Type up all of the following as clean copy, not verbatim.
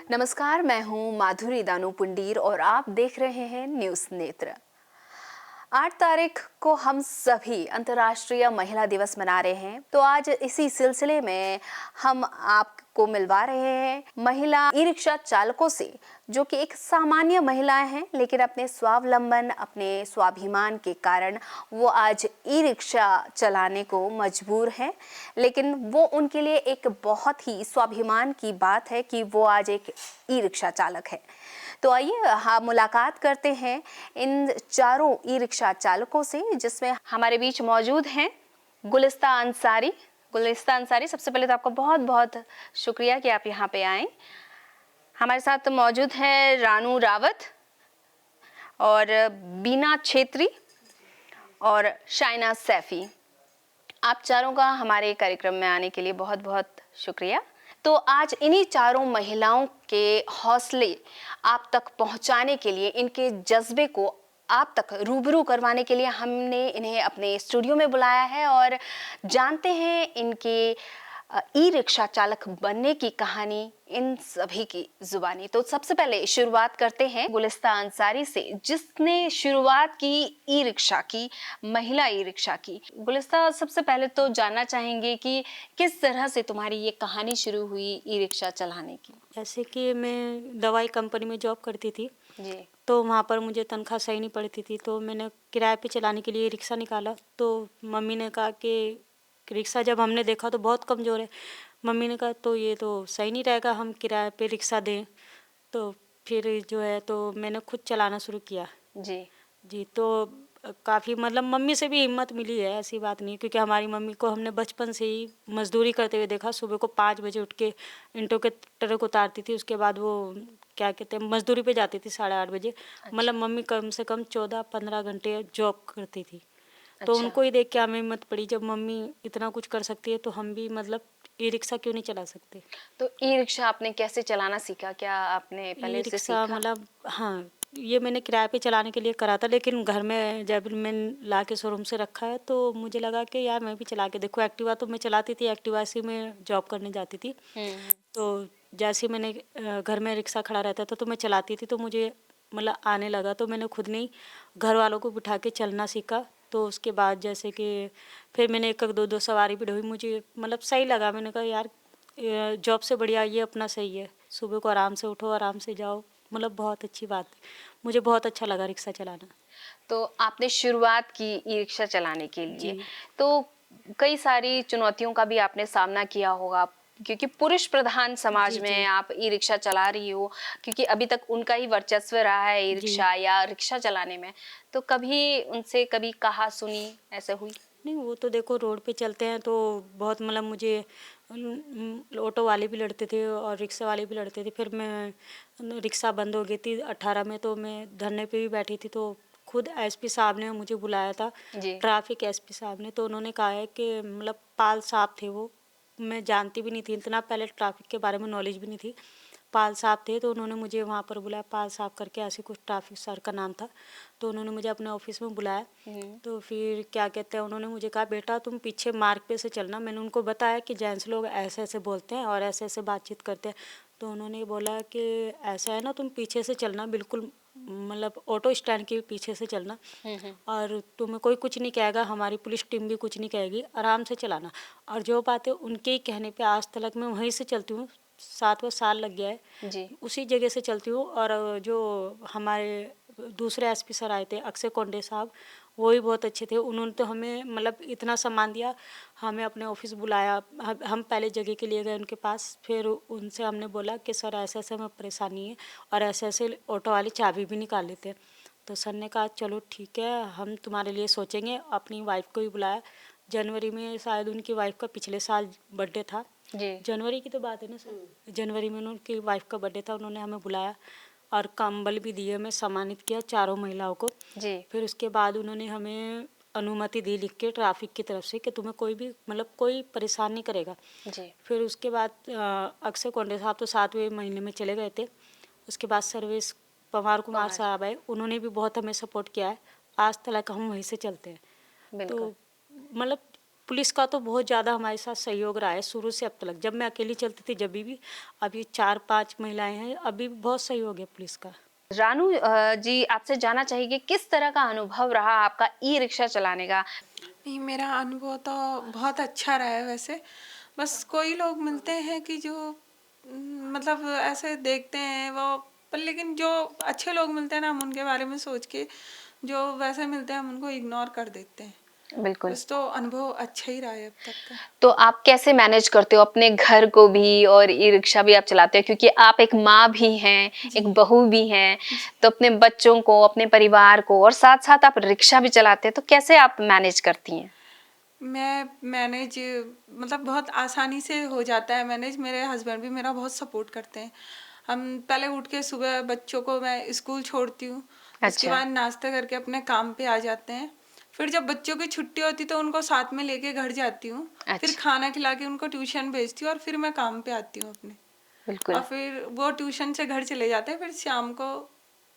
नमस्कार, मैं हूं माधुरी दानू पुंडीर और आप देख रहे हैं न्यूज़ नेत्र। 8 तारीख को हम सभी अंतर्राष्ट्रीय महिला दिवस मना रहे हैं, तो आज इसी सिलसिले में हम आपको मिलवा रहे हैं महिला ई रिक्शा चालकों से, जो कि एक सामान्य महिलाएं हैं, लेकिन अपने स्वावलंबन, अपने स्वाभिमान के कारण वो आज ई रिक्शा चलाने को मजबूर हैं। लेकिन वो उनके लिए एक बहुत ही स्वाभिमान की बात है कि वो आज एक ई रिक्शा चालक है। तो आइए हम मुलाकात करते हैं इन चारों ई रिक्शा चालकों से, जिसमें हमारे बीच मौजूद हैं गुलिस्ता अंसारी। गुलिस्ता अंसारी, सबसे पहले तो आपका बहुत बहुत शुक्रिया कि आप यहाँ पे आए। हमारे साथ मौजूद हैं रानू रावत और बीना छेत्री और शाइना सैफी। आप चारों का हमारे कार्यक्रम में आने के लिए बहुत बहुत शुक्रिया। तो आज इन्हीं चारों महिलाओं के हौसले आप तक पहुंचाने के लिए, इनके जज्बे को आप तक रूबरू करवाने के लिए हमने इन्हें अपने स्टूडियो में बुलाया है और जानते हैं इनके ई रिक्शा चालक बनने की कहानी इन सभी की जुबानी। तो सबसे पहले शुरुआत करते हैं गुलिस्ता अंसारी से, जिसने शुरुआत की ई रिक्शा की, महिला ई रिक्शा की। गुलिस्ता, सबसे पहले तो जानना चाहेंगे कि किस तरह से तुम्हारी ये कहानी शुरू हुई ई रिक्शा चलाने की। जैसे कि मैं दवाई कंपनी में जॉब करती थी जी। तो वहाँ पर मुझे तनख्वाह सही नहीं पड़ती थी, तो मैंने किराए पे चलाने के लिए रिक्शा निकाला। तो मम्मी ने कहा कि रिक्शा जब हमने देखा तो बहुत कमज़ोर है, मम्मी ने कहा तो ये तो सही नहीं रहेगा, हम किराए पे रिक्शा दें। तो फिर जो है तो मैंने खुद चलाना शुरू किया। जी जी, तो काफ़ी मतलब मम्मी से भी हिम्मत मिली है, ऐसी बात नहीं है, क्योंकि हमारी मम्मी को हमने बचपन से ही मज़दूरी करते हुए देखा। सुबह को 5 बजे उठ के ईंटों के ट्रक उतारती थी, उसके बाद वो क्या कहते हैं मज़दूरी पे जाती थी 8:30 बजे। मतलब मम्मी कम से कम 14-15 घंटे जॉब करती थी। तो उनको ही देख के हमें हिम्मत पड़ी, जब मम्मी इतना कुछ कर सकती है तो हम भी मतलब ई रिक्शा क्यों नहीं चला सकते। तो ई रिक्शा आपने कैसे चलाना सीखा? क्या आपने ई पहले से रिक्शा सीखा? मतलब हाँ, ये मैंने किराए पे चलाने के लिए करा था, लेकिन घर में जब मैं ला के शोरूम से रखा है तो मुझे लगा कि यार मैं भी चला के देखूँ। एक्टिवा तो मैं चलाती थी, एक्टिवा से मैं जॉब करने जाती थी। तो जैसे ही मैंने घर में रिक्शा खड़ा रहता था तो मैं चलाती थी, तो मुझे मतलब आने लगा, तो मैंने खुद नहीं घर वालों को बिठा के चलना सीखा। तो उसके बाद जैसे कि फिर मैंने एक दो दो सवारी भी ढोई, मुझे मतलब सही लगा। मैंने कहा यार जॉब से बढ़िया ये अपना सही है, सुबह को आराम से उठो, आराम से जाओ, मतलब बहुत अच्छी बात है। मुझे बहुत अच्छा लगा रिक्शा चलाना। तो आपने शुरुआत की ई रिक्शा चलाने के लिए, जी तो कई सारी चुनौतियों का भी आपने सामना किया होगा, क्योंकि पुरुष प्रधान समाज जी में जी आप ई रिक्शा चला रही हो, क्योंकि अभी तक उनका ही वर्चस्व रहा है ई जी रिक्शा या रिक्शा चलाने में। तो कभी उनसे कभी कहा सुनी ऐसे हुई? नहीं, वो तो देखो रोड पे चलते हैं तो बहुत मतलब मुझे ऑटो वाले भी लड़ते थे और रिक्शा वाले भी लड़ते थे। फिर मैं रिक्शा बंद हो गई थी 18 में, तो मैं धरने पे भी बैठी थी, तो खुद एसपी साहब ने मुझे बुलाया था, जी ट्रैफिक एसपी साहब ने। तो उन्होंने कहा है कि मतलब पाल साहब थे वो, मैं जानती भी नहीं थी, इतना पहले ट्रैफिक के बारे में नॉलेज भी नहीं थी। पाल साहब थे, तो उन्होंने मुझे वहाँ पर बुलाया, पाल साहब करके ऐसे कुछ ट्रैफिक सर का नाम था। तो उन्होंने मुझे अपने ऑफिस में बुलाया। तो फिर क्या कहते हैं, उन्होंने मुझे कहा बेटा तुम पीछे मार्ग पे से चलना। मैंने उनको बताया कि जेंट्स लोग ऐसे ऐसे बोलते हैं और ऐसे ऐसे बातचीत करते हैं। तो उन्होंने बोला कि ऐसा है ना, तुम पीछे से चलना, बिल्कुल मतलब ऑटो स्टैंड के पीछे से चलना, और तुम्हें कोई कुछ नहीं कहेगा, हमारी पुलिस टीम भी कुछ नहीं कहेगी, आराम से चलाना। और जो बातें उनके ही कहने पे आज तक मैं वहीं से चलती हूँ, 7वां साल लग गया है, जी उसी जगह से चलती हूँ। और जो हमारे दूसरे एसपी सर आए थे, अक्षय कोंडे साहब, वो भी बहुत अच्छे थे। उन्होंने तो हमें मतलब इतना सम्मान दिया, हमें अपने ऑफिस बुलाया। हम पहले जगह के लिए गए उनके पास, फिर उनसे हमने बोला कि सर ऐसे ऐसे हमें परेशानी है और ऐसे ऐसे ऑटो वाली चाबी भी निकाल लेते हैं। तो सर ने कहा चलो ठीक है, हम तुम्हारे लिए सोचेंगे। अपनी वाइफ को भी बुलाया। जनवरी में शायद उनकी वाइफ का पिछले साल बर्थडे था, जी जनवरी की तो बात है ना सर, जनवरी में उनकी वाइफ का बर्थडे था। उन्होंने हमें बुलाया और कंबल भी दिए, हमें सम्मानित किया चारों महिलाओं को। जी फिर उसके बाद उन्होंने हमें अनुमति दी लिख के ट्रैफिक की तरफ से कि तुम्हें कोई भी मतलब कोई परेशान नहीं करेगा। जी फिर उसके बाद अक्षय कोंडे साहब तो 7वें महीने में चले गए थे। उसके बाद सर्वेश पवार कुमार पवार, साहब आए, उन्होंने भी बहुत हमें सपोर्ट किया है। आज तक हम वहीं से चलते हैं। तो बिल्कुल। मतलब पुलिस का तो बहुत ज़्यादा हमारे साथ सहयोग रहा है शुरू से अब तक। जब मैं अकेली चलती थी जब भी, अभी 4-5 महिलाएं हैं, अभी बहुत सहयोग है पुलिस का। रानू जी, आपसे जानना चाहिए किस तरह का अनुभव रहा आपका ई रिक्शा चलाने का। नहीं, मेरा अनुभव तो बहुत अच्छा रहा है वैसे। बस कोई लोग मिलते हैं कि जो मतलब ऐसे देखते हैं वो, पर लेकिन जो अच्छे लोग मिलते हैं ना, हम उनके बारे में सोच के, जो वैसे मिलते हैं हम उनको इग्नोर कर देते हैं। बिल्कुल। बस तो अनुभव अच्छा ही रहा है अब तक का। तो आप कैसे मैनेज करते हो अपने घर को भी और ई रिक्शा भी आप चलाते हो, क्योंकि आप एक माँ भी हैं, एक बहू भी हैं, तो अपने बच्चों को, अपने परिवार को, और साथ साथ आप रिक्शा भी चलाते हैं, तो कैसे आप मैनेज करती हैं? मैं मैनेज मतलब बहुत आसानी से हो जाता है मैनेज। मेरे हस्बैंड भी मेरा बहुत सपोर्ट करते हैं। हम पहले उठ के सुबह बच्चों को मैं स्कूल छोड़ती हूँ, उसके अच्छा। बाद नाश्ता करके अपने काम पे आ जाते हैं। फिर जब बच्चों की छुट्टी होती तो उनको साथ में लेके घर जाती हूँ। फिर अच्छा। खाना खिला के उनको ट्यूशन भेजती हूँ और फिर मैं काम पे आती हूँ अपने। बिल्कुल। और फिर वो ट्यूशन से घर चले जाते हैं, फिर शाम को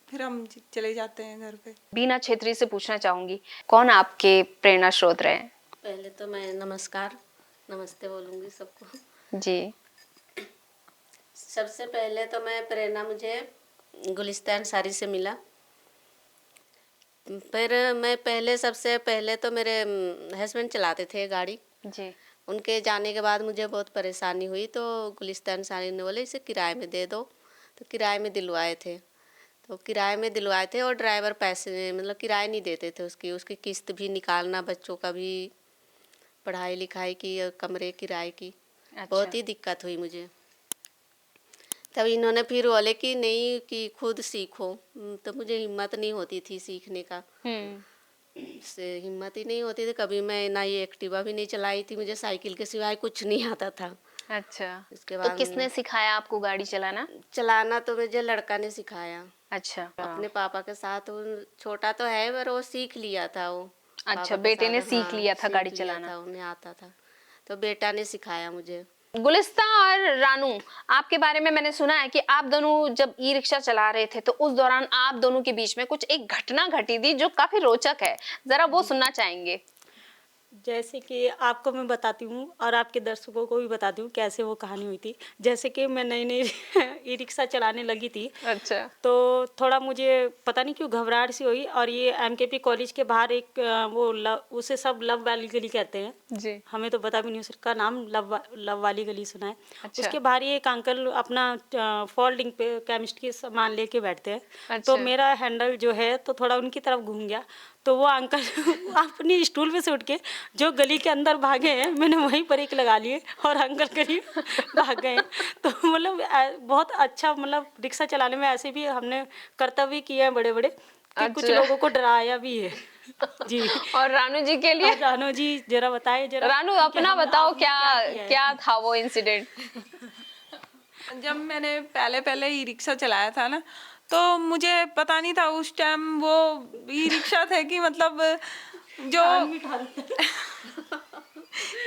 फिर हम चले जाते हैं घर पे। बीना छेत्री से पूछना चाहूंगी, कौन आपके प्रेरणा स्रोत रहे हैं? पहले तो मैं नमस्ते बोलूँगी सबको। जी। सबसे पहले तो मैं प्रेरणा मुझे गुलिस्तान अंसारी से मिला। फिर मैं सबसे पहले तो मेरे हस्बैंड चलाते थे गाड़ी। जी। उनके जाने के बाद मुझे बहुत परेशानी हुई, तो गुलिस्तान अंसारी ने बोले इसे किराए में दे दो, तो किराए में दिलवाए थे। और ड्राइवर पैसे मतलब किराए नहीं देते थे, उसकी किस्त भी निकालना, बच्चों का भी पढ़ाई लिखाई की और कमरे किराए की। अच्छा। बहुत ही दिक्कत हुई मुझे। तब इन्होंने फिर बोले कि नहीं कि खुद सीखो। तो मुझे हिम्मत नहीं होती थी सीखने का, से हिम्मत ही नहीं होती थी। कभी मैं ना ये एक्टिवा भी नहीं चलाई थी, मुझे साइकिल के सिवाय कुछ नहीं आता था। अच्छा। इसके तो बाद किसने सिखाया आपको गाड़ी चलाना? चलाना तो मुझे लड़का ने सिखाया अच्छा। अपने पापा के साथ। वो छोटा तो है पर वो सीख लिया था वो। अच्छा, पापा के बेटे ने साथ, सीख हाँ, लिया था गाड़ी सीख लिया चलाना। था, उन्हें आता था, तो बेटा ने सिखाया मुझे। गुलिस्ता और रानू, आपके बारे में मैंने सुना है कि आप दोनों जब ई रिक्शा चला रहे थे तो उस दौरान आप दोनों के बीच में कुछ एक घटना घटी थी जो काफी रोचक है, जरा वो सुनना चाहेंगे। जैसे कि आपको मैं बताती हूँ और आपके दर्शकों को भी बताती हूँ कैसे वो कहानी हुई थी। जैसे कि मैं नई नई ई रिक्शा चलाने लगी थी, अच्छा। तो थोड़ा मुझे पता नहीं क्यों घबराहट सी हुई। और ये एमकेपी कॉलेज के बाहर एक उसे सब लव वाली गली कहते हैं। जी। हमें तो पता भी नहीं उसका नाम, लव वाली गली सुना है। अच्छा। उसके बाहर ये एक अंकल अपना फोल्डिंग पे केमिस्ट की सामान लेके बैठते हैं। तो अच्छा। मेरा हैंडल जो है तो थोड़ा उनकी तरफ घूम गया, तो वो अंकल अपनी स्टूल पे से उठ के जो गली के अंदर भागे हैं, मैंने वहीं पर एक लगा लिए और अंकल करीब भाग गए। तो मतलब बहुत अच्छा, मतलब रिक्शा चलाने में ऐसे भी हमने कर्तव्य किए हैं बड़े बड़े, कि कुछ अच्छा। लोगों को डराया भी है। जी। और रानू जी के लिए? और रानू जी जरा बताइए जरा। रानू, कि अपना बताओ, आपने क्या किया है? क्या था वो इंसिडेंट? जब मैंने पहले पहले ई रिक्शा चलाया था ना, तो मुझे पता नहीं था उस टाइम वो ई रिक्शा थे कि मतलब जो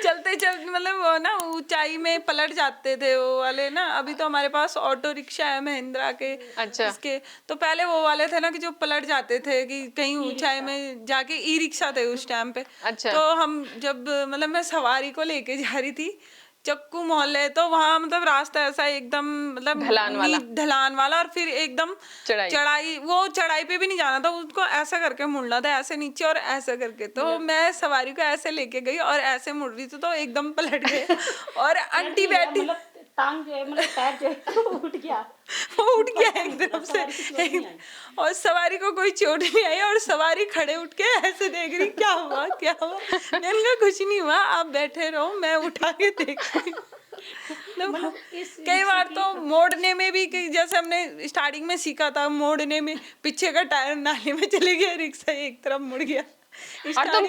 चलते चलते मतलब वो ना ऊंचाई में पलट जाते थे वो वाले ना। अभी तो हमारे पास ऑटो रिक्शा है महिंद्रा के। अच्छा। इसके तो पहले वो वाले थे ना कि जो पलट जाते थे कि कहीं ऊंचाई में जाके, ई रिक्शा थे उस टाइम पे। अच्छा। तो हम जब मतलब मैं सवारी को लेके जा रही थी चक्कू मोहल्ले, तो वहाँ मतलब रास्ता ऐसा एकदम मतलब ढलान वाला और फिर एकदम चढ़ाई। वो चढ़ाई पे भी नहीं जाना था, उसको ऐसा करके मुड़ना था, ऐसे नीचे और ऐसे करके। तो मैं सवारी को ऐसे लेके गई और ऐसे मुड़ रही थी तो एकदम पलट गए और आंटी बैठी, टांग जो है मतलब पैर जो है वो उठ गया। वो उठ गया एकदम से। और सवारी को कोई चोट नहीं आई और सवारी खड़े उठ के ऐसे देख रही क्या हुआ क्या हुआ। मैंने कहा कुछ नहीं हुआ, आप बैठे रहो, मैं उठा के देखती हूँ। कई बार तो मोड़ने में भी जैसे हमने स्टार्टिंग में सीखा था, मोड़ने में पीछे का टायर नाले में चले गया, रिक्शा एक तरफ मुड़ गया। और तुम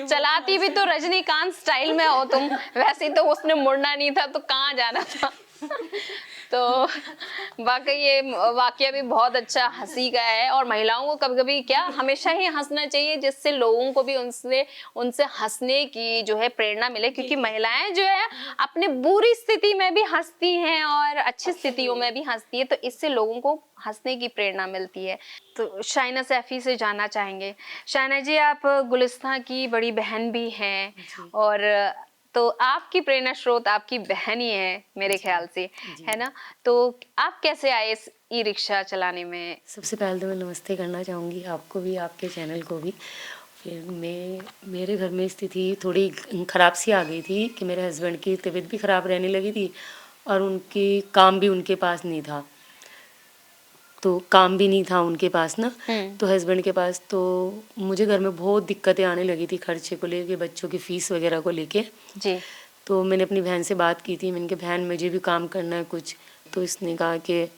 चलाती भी तो रजनीकांत स्टाइल में हो तुम, वैसे तो उसने मुड़ना नहीं था तो कहाँ जाना था। तो वाकई ये वाकया भी बहुत अच्छा हंसी का है, और महिलाओं को कभी कभी क्या हमेशा ही हंसना चाहिए, जिससे लोगों को भी उनसे उनसे हंसने की जो है प्रेरणा मिले, क्योंकि महिलाएं जो है अपने बुरी स्थिति में भी हंसती हैं और अच्छी स्थितियों में भी हंसती है, तो इससे लोगों को हंसने की प्रेरणा मिलती है। तो शाइना सैफी से जानना चाहेंगे, शाइना जी आप गुलिस्तान की बड़ी बहन भी हैं, और तो आपकी प्रेरणा स्रोत आपकी बहन ही है मेरे ख्याल से, है ना? तो आप कैसे आए इस ई रिक्शा चलाने में? सबसे पहले तो मैं नमस्ते करना चाहूँगी आपको भी, आपके चैनल को भी। फिर मेरे घर में स्थिति थोड़ी ख़राब सी आ गई थी कि मेरे हस्बैंड की तबीयत भी ख़राब रहने लगी थी और उनकी काम भी उनके पास नहीं था, तो काम भी नहीं था उनके पास ना, तो हस्बैंड के पास। तो मुझे घर में बहुत दिक्कतें आने लगी थी खर्चे को लेके, बच्चों की फ़ीस वगैरह को लेके। जी। तो मैंने अपनी बहन से बात की थी, मैंने कहा बहन मुझे भी काम करना है कुछ। तो इसने कहा कि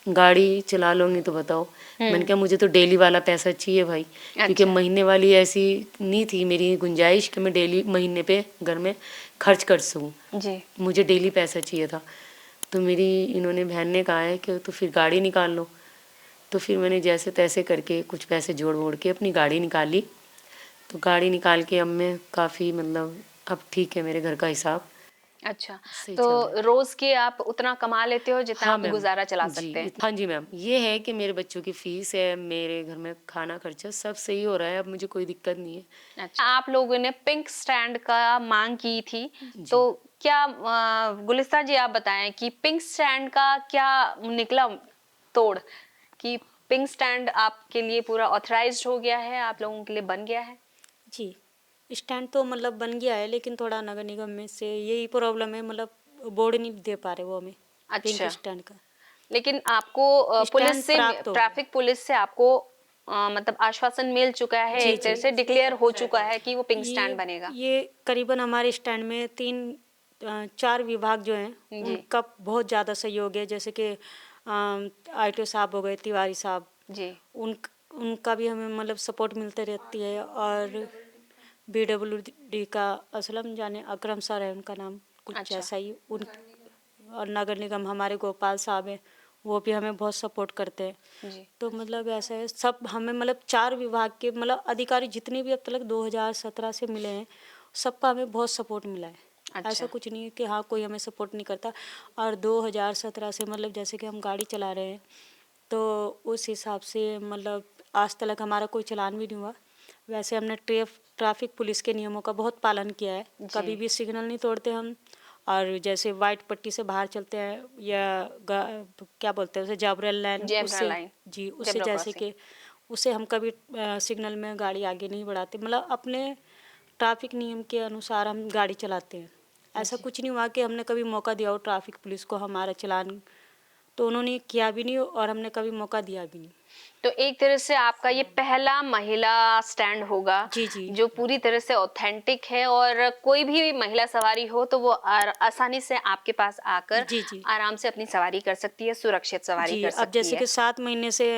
गाड़ी चला लोगी तो बताओ। मैंने कहा मुझे तो डेली वाला पैसा चाहिए भाई, क्योंकि महीने वाली ऐसी नहीं थी मेरी गुंजाइश कि मैं डेली महीने पे घर में खर्च कर सकूँ। जी। मुझे डेली पैसा चाहिए था। तो मेरी इन्होंने बहन ने कहा है कि तो फिर गाड़ी निकाल लो। तो फिर मैंने जैसे तैसे करके कुछ पैसे जोड़ वोड़ के अपनी गाड़ी निकाली। तो गाड़ी निकाल के अब मैं काफ़ी मतलब अब ठीक है मेरे घर का हिसाब। अच्छा, सही तो चल रहा है। रोज के आप उतना कमा लेते हो जितना हाँ आप मैम, गुजारा चला जी सकते हैं? हाँ जी मैम, ये है कि मेरे बच्चों की फ़ीस है, मेरे घर में खाना खर्चा सब सही हो रहा है, अब मुझे कोई दिक्कत नहीं है। अच्छा, आप लोगों ने पिंक स्टैंड का मांग की थी, तो क्या गुलिस्तान जी आप बताएं कि पिंक स्टैंड का क्या निकला तोड़, कि पिंक स्टैंड आपके लिए पूरा ऑथराइज्ड हो गया है, आप लोगों के लिए बन गया है? जी, स्टैंड तो मतलब बन गया है, लेकिन थोड़ा नगर निगम में से यही प्रॉब्लम है, मतलब बोर्ड नहीं दे पा रहे वो हमें पिंक अच्छा, स्टैंड का। लेकिन आपको पुलिस स्टैंड से, प्राप्त हो गया। ट्रैफिक पुलिस से आपको मतलब आश्वासन मिल चुका है, जी एक तरह जी, से डिक्लेयर हो चुका है कि वो पिंक स्टैंड ये बनेगा? ये करीबन हमारे स्टैंड में 4 विभाग जो हैं जी। उनका बहुत ज़्यादा सहयोग है, जैसे कि आईटीओ साहब हो गए, तिवारी साहब, जी। उन उनका भी हमें मतलब सपोर्ट मिलते रहती है, और बीडब्ल्यूडी का असलम जाने अकरम सर है उनका नाम, कुछ अच्छा। ऐसा ही उन, और नगर निगम हमारे गोपाल साहब हैं, वो भी हमें बहुत सपोर्ट करते हैं। जी। तो मतलब ऐसा है, सब हमें मतलब 4 विभाग के मतलब अधिकारी जितने भी अब तक 2017 से मिले हैं, सबका हमें बहुत सपोर्ट मिला है। अच्छा। ऐसा कुछ नहीं है कि हाँ कोई हमें सपोर्ट नहीं करता। और 2017 से मतलब जैसे कि हम गाड़ी चला रहे हैं, तो उस हिसाब से मतलब आज तक हमारा कोई चालान भी नहीं हुआ। वैसे हमने ट्रैफिक पुलिस के नियमों का बहुत पालन किया है, कभी भी सिग्नल नहीं तोड़ते हम, और जैसे वाइट पट्टी से बाहर चलते हैं या क्या बोलते हैं उसे, जेब्रा लाइन, जेब्रा उससे लाइन, जी, उससे जेब्रा जैसे क्रॉसिंग। कि उससे हम कभी सिग्नल में गाड़ी आगे नहीं बढ़ाते, मतलब अपने ट्रैफिक नियम के अनुसार हम गाड़ी चलाते हैं। ऐसा कुछ नहीं हुआ कि हमने कभी मौका दिया हो ट्रैफिक पुलिस को हमारा चालान, तो उन्होंने किया भी नहीं और हमने कभी मौका दिया भी नहीं। तो एक तरह से आपका ये पहला महिला स्टैंड होगा जी जी जो पूरी तरह से ऑथेंटिक है, और कोई भी महिला सवारी हो तो वो आसानी से आपके पास आकर जी जी आराम से अपनी सवारी कर सकती है, सुरक्षित सवारी जी। कर अब सकती जैसे है। कि 7 महीने से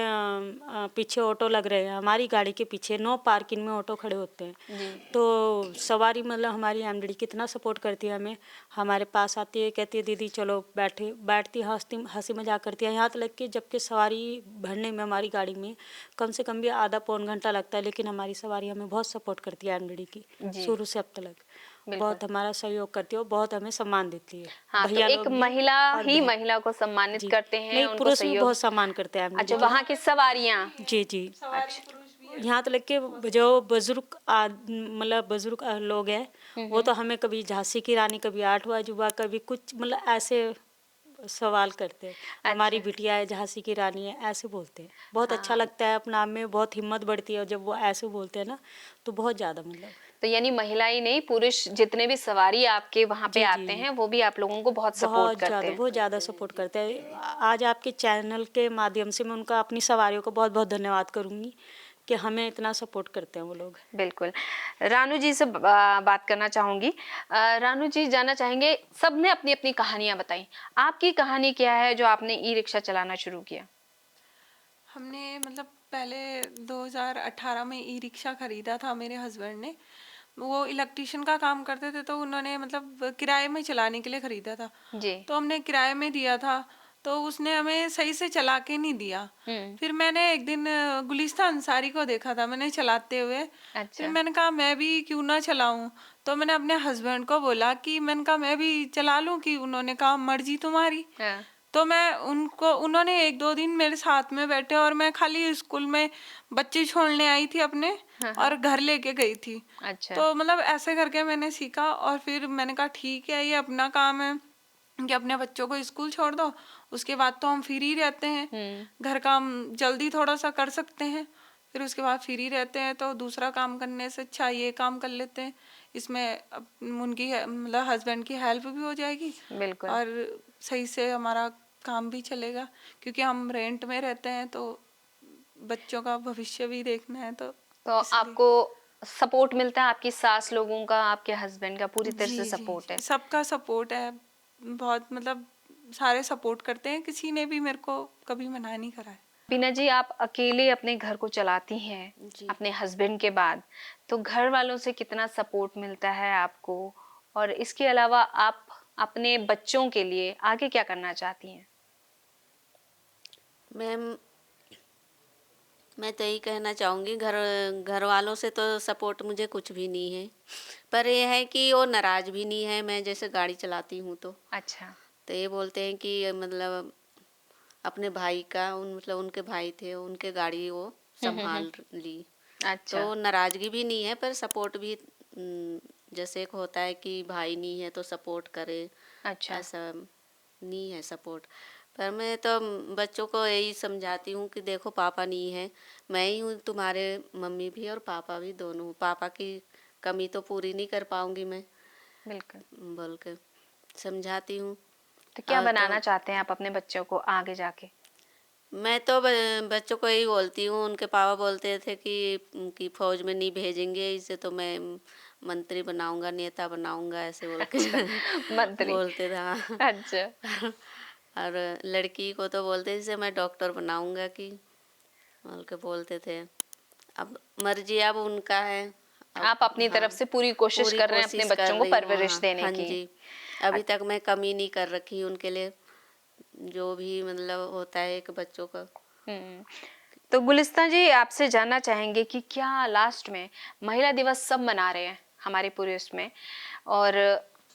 पीछे ऑटो लग रहे हैं, हमारी गाड़ी के पीछे नो पार्किंग में ऑटो खड़े होते हैं। जी। तो सवारी मतलब हमारी एमडी कितना सपोर्ट करती है हमें, हमारे पास आती है, कहती है दीदी चलो बैठती हंसती हंसी मजाक करती है। यहाँ तक लग के जबकि सवारी भरने में हमारी गाड़ी में कम से कम भी आधा पौन घंटा लगता है, लेकिन हमारी सवारी हमें बहुत सपोर्ट करती है एमडी की, जी। शुरू से अब तक बिल्कुल। बहुत हमारा सहयोग करती है और बहुत हमें सम्मान देती है, हाँ, तो भैया एक लोग भी महिला और ही बहन महिला को सम्मानित जी। करते हैं, नहीं, उनको पुरुष भी सहयोग। बहुत सम्मान करते हैं अच्छा, एमडी वहाँ की सवारियाँ। जी जी। यहाँ तो लग के जो बुजुर्ग मतलब बुजुर्ग लोग हैं, वो तो हमें कभी झांसी की रानी, कभी 8वां अजूबा, कभी कुछ मतलब ऐसे सवाल करते हैं, हमारी बिटिया है झांसी की रानी है, ऐसे बोलते हैं। बहुत अच्छा हाँ, लगता है, अपना आप में बहुत हिम्मत बढ़ती है, और जब वो ऐसे बोलते हैं ना तो बहुत ज़्यादा मतलब तो यानी महिला ही नहीं, पुरुष जितने भी सवारी आपके वहाँ पे जी आते जी, हैं वो भी आप लोगों को बहुत सपोर्ट करते हैं। बहुत ज़्यादा सपोर्ट करते हैं। आज आपके चैनल के माध्यम से मैं उनका, अपनी सवारियों को बहुत बहुत धन्यवाद करूँगी कि हमें इतना सपोर्ट करते हैं वो लोग। बिल्कुल। रानू जी से बात करना चाहूंगी। रानू जी जानना चाहेंगे, सबने अपनी अपनी कहानियां बताई, आपकी कहानी क्या है जो आपने ई रिक्शा चलाना शुरू किया? हमने मतलब पहले 2018 में ई रिक्शा खरीदा था मेरे हस्बैंड ने। वो इलेक्ट्रिशियन का काम करते थे, तो उन्होंने मतलब किराए में चलाने के लिए खरीदा था। जी। तो हमने किराए में दिया था, तो उसने हमें सही से चला के नहीं दिया। फिर मैंने एक दिन गुलिस्ता अंसारी को देखा था मैंने चलाते हुए। फिर अच्छा। मैंने कहा मैं भी क्यों ना चलाऊं, तो मैंने अपने हस्बैंड को बोला कि मैंने कहा मैं भी चला लूं, कि उन्होंने कहा मर्जी तुम्हारी। हाँ। तो मैं उन्होंने 1-2 दिन मेरे साथ में बैठे, और मैं खाली स्कूल में बच्चे छोड़ने आई थी अपने, और घर लेके गई थी। अच्छा। तो मतलब ऐसे करके मैंने सीखा, और फिर मैंने कहा ठीक है, ये अपना काम है कि अपने बच्चों को स्कूल छोड़ दो, उसके बाद तो हम फ्री रहते हैं, घर का हम जल्दी थोड़ा सा कर सकते हैं, फिर उसके बाद फ्री रहते हैं, तो दूसरा काम करने से अच्छा ये काम कर लेते हैं, इसमें उनकी मतलब हस्बैंड की हेल्प भी हो जाएगी, बिल्कुल। और सही से हमारा काम भी चलेगा, क्योंकि हम रेंट में रहते हैं, तो बच्चों का भविष्य भी देखना है। तो इसलिए आपको सपोर्ट मिलता है आपकी सास लोगों का, आपके हस्बैंड का पूरी तरह से जी सपोर्ट है? सबका सपोर्ट है, बहुत मतलब सारे सपोर्ट करते हैं, किसी ने भी मेरे को कभी मना नहीं करा है। बीना जी, आप अकेले अपने घर को चलाती हैं जी। अपने हस्बैंड के बाद, तो घर वालों से कितना सपोर्ट मिलता है आपको, और इसके अलावा आप अपने बच्चों के लिए आगे क्या करना चाहती हैं? मैम, मैं तो यही कहना चाहूँगी, घर घर वालों से तो सपोर्ट मुझे कुछ भी नहीं है, पर ये है कि वो नाराज़ भी नहीं है। मैं जैसे गाड़ी चलाती हूँ अच्छा। तो ये बोलते हैं कि मतलब अपने भाई का मतलब उनके भाई थे, उनके गाड़ी वो संभाल ली, अच्छा। तो नाराज़गी भी नहीं है, पर सपोर्ट भी जैसे एक होता है कि भाई नहीं है तो सपोर्ट करे, अच्छा। ऐसा नहीं है सपोर्ट। पर मैं तो बच्चों को यही समझाती हूँ कि देखो पापा नहीं है, मैं ही हूँ तुम्हारे मम्मी भी और पापा भी दोनों, पापा की कमी तो पूरी नहीं कर पाऊँगी मैं, बिल्कुल। बोल के समझाती हूँ। तो क्या और बनाना तो चाहते हैं आप अपने बच्चों को आगे जाके? मैं तो बच्चों को यही बोलती हूँ, उनके पापा बोलते थे कि फौज में नहीं भेजेंगे, इसे तो मैं मंत्री बनाऊंगा, नेता बनाऊंगा, ऐसे बोल के अच्छा। मंत्री। बोलते थे। हाँ। अच्छा। और लड़की को तो बोलते जैसे मैं डॉक्टर बनाऊंगा, कि बोल के बोलते थे। अब मर्जी अब उनका है। अब आप अपनी हाँ, तरफ से पूरी कोशिश पूरी कर रहे हैं अपने कोशिश कर बच्चों को रही हूँ। परवरिश हाँ देने हाँ की। जी, अभी तक मैं कमी नहीं कर रखी उनके लिए, जो भी मतलब होता है एक बच्चों का। हम्म। तो गुलिस्ता जी, आपसे जानना चाहेंगे कि क्या लास्ट में महिला दिवस सब मना रहे हैं हमारे पूरे उसमें, और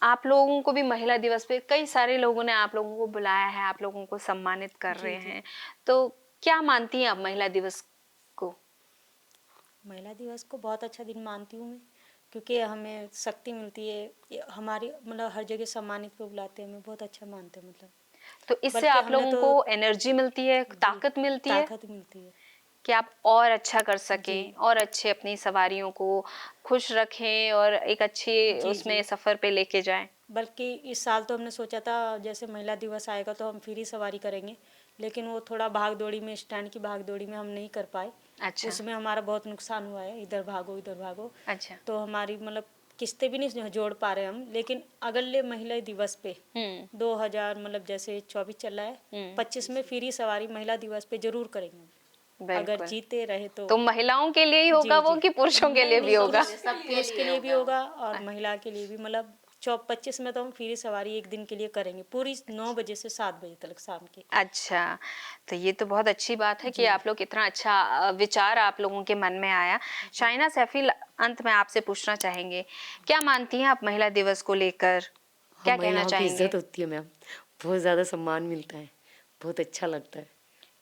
आप लोगों को भी महिला दिवस पे कई सारे लोगों ने आप लोगों को बुलाया है, आप लोगों को सम्मानित कर रहे हैं, तो क्या मानती हैं आप महिला दिवस को? महिला दिवस को बहुत अच्छा दिन मानती हूँ मैं, क्योंकि हमें शक्ति मिलती है, ये हमारी मतलब हर जगह सम्मानित को बुलाते हैं, हमें बहुत अच्छा मानते हैं मतलब। तो इससे बल्कि आप हमने लोगों तो को एनर्जी मिलती है, जी, ताकत मिलती है ताकत मिलती है। कि आप और अच्छा कर सकें जी। और अच्छे अपनी सवारियों को खुश रखें और एक अच्छी जी उसमें जी, सफर पे लेके जाएं। बल्कि इस साल तो हमने सोचा था जैसे महिला दिवस आएगा तो हम फ्री सवारी करेंगे, लेकिन वो थोड़ा भाग दौड़ी में, स्टैंड की भाग दौड़ी में हम नहीं कर पाए। अच्छा। उसमें हमारा बहुत नुकसान हुआ है, इधर भागो इधर भागो, अच्छा। तो हमारी मतलब किस्तें भी नहीं जोड़ पा रहे हम। लेकिन अगले महिला दिवस पे 2000 मतलब जैसे 24 चल रहा है, 25 में फ्री सवारी महिला दिवस पे जरूर करेंगे, अगर बिल्कुल। जीते रहे तो। तो महिलाओं के लिए ही होगा जी वो जी, कि पुरुषों के नहीं लिए भी नहीं, होगा? पुरुष के लिए भी होगा और महिला के लिए भी। मतलब 25 में तो हम फ्री सवारी एक दिन के लिए करेंगे, पूरी 9 बजे से 7 बजे तक शाम के। अच्छा, तो ये तो बहुत अच्छी बात है कि जी। आप लोग इतना अच्छा विचार आप लोगों के मन में आया। शाइना सैफी, अंत में आपसे पूछना चाहेंगे, क्या मानती हैं आप महिला दिवस को लेकर, क्या हम कहना महिलाओं की चाहेंगे? इज्जत होती है मैम, बहुत ज़्यादा सम्मान मिलता है, बहुत अच्छा लगता है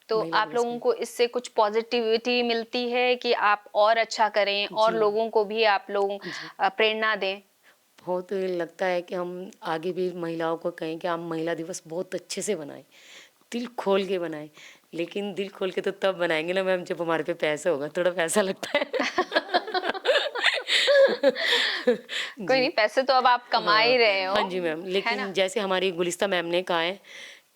तो महिला आप दिवस लोगों में। को इससे कुछ पॉजिटिविटी मिलती है कि आप और अच्छा करें और जी लोगों को भी आप लोग जी, प्रेरणा दें? बहुत लगता है कि हम आगे भी महिलाओं को कहें कि आप महिला दिवस बहुत अच्छे से बनाएं, दिल खोल के बनाएं। लेकिन दिल खोल के तो तब बनाएंगे ना मैम जब हमारे पे पैसा होगा, थोड़ा पैसा लगता है। कोई जी नहीं, पैसे तो अब आप कमा ही हाँ, रहे हाँ हो, जी मैम, है ना? लेकिन जैसे हमारी गुलिस्ता मैम ने कहा है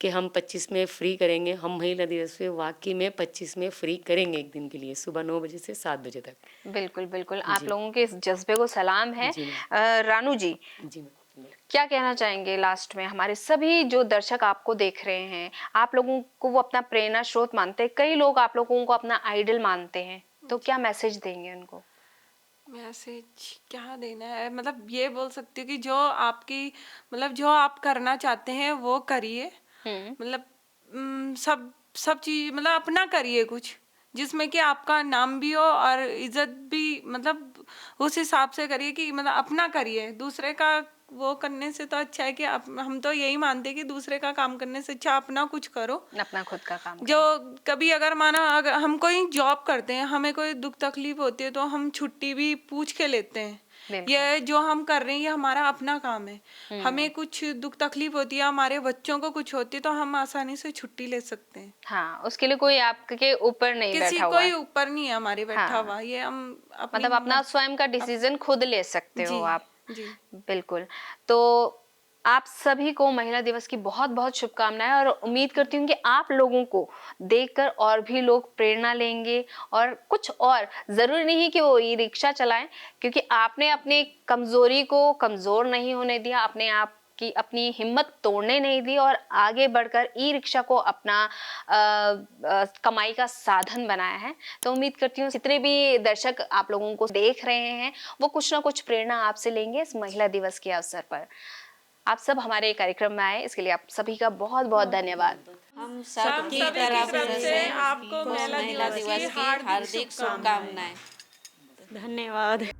कि हम 25 में फ्री करेंगे, हम महिला दिवस पे वाकई में 25 में फ्री करेंगे एक दिन के लिए, सुबह 9 बजे से 7 बजे तक। बिल्कुल बिल्कुल, आप जी लोगों के इस जज्बे को सलाम है। जी मैम, रानू जी, जी मैम। क्या कहना चाहेंगे लास्ट में? हमारे सभी जो दर्शक आपको देख रहे हैं, आप लोगों को वो अपना प्रेरणा स्रोत मानते हैं, कई लोग आप लोगों को अपना आइडल मानते हैं, तो क्या मैसेज देंगे उनको? मैसेज क्या देना है, मतलब ये बोल सकती हूँ कि जो आपकी मतलब जो आप करना चाहते हैं वो करिए। मतलब सब सब चीज मतलब अपना करिए कुछ जिसमें कि आपका नाम भी हो और इज्जत भी, मतलब उस हिसाब से करिए कि मतलब अपना करिए। दूसरे का वो करने से तो अच्छा है कि हम तो यही मानते हैं कि दूसरे का काम करने से अच्छा अपना कुछ करो। अपना खुद का काम जो कभी अगर माना अगर हम कोई जॉब करते हैं, हमें कोई दुख तकलीफ होती है तो हम छुट्टी भी पूछ के लेते हैं। बिल्कुल। ये जो हम कर रहे हैं ये हमारा अपना काम है। हमें कुछ दुख तकलीफ होती है, हमारे बच्चों को कुछ होती है तो हम आसानी से छुट्टी ले सकते हैं। हाँ, उसके लिए कोई आपके ऊपर नहीं किसी बैठा हुआ कोई है। ऊपर नहीं है हमारे बैठा हाँ। हुआ, ये हम अपनी मतलब अपना स्वयं का डिसीजन खुद ले सकते हो जी आप। जी। बिल्कुल। तो आप सभी को महिला दिवस की बहुत बहुत शुभकामनाएं और उम्मीद करती हूँ कि आप लोगों को देखकर और भी लोग प्रेरणा लेंगे और कुछ और, जरूरी नहीं कि वो ई रिक्शा चलाएं, क्योंकि आपने अपनी कमजोरी को कमजोर नहीं होने दिया, अपने आप की अपनी हिम्मत तोड़ने नहीं दी और आगे बढ़कर ई रिक्शा को अपना कमाई का साधन बनाया है। तो उम्मीद करती हूँ जितने भी दर्शक आप लोगों को देख रहे हैं वो कुछ ना कुछ प्रेरणा आपसे लेंगे इस महिला दिवस के अवसर पर। आप सब हमारे कार्यक्रम में आए इसके लिए आप सभी का बहुत बहुत धन्यवाद। हम सब सबकी सभी की तरफ तरफ से से आपको महिला महिला दिवस दिवस की की हार्दिक शुभकामनाएं। धन्यवाद।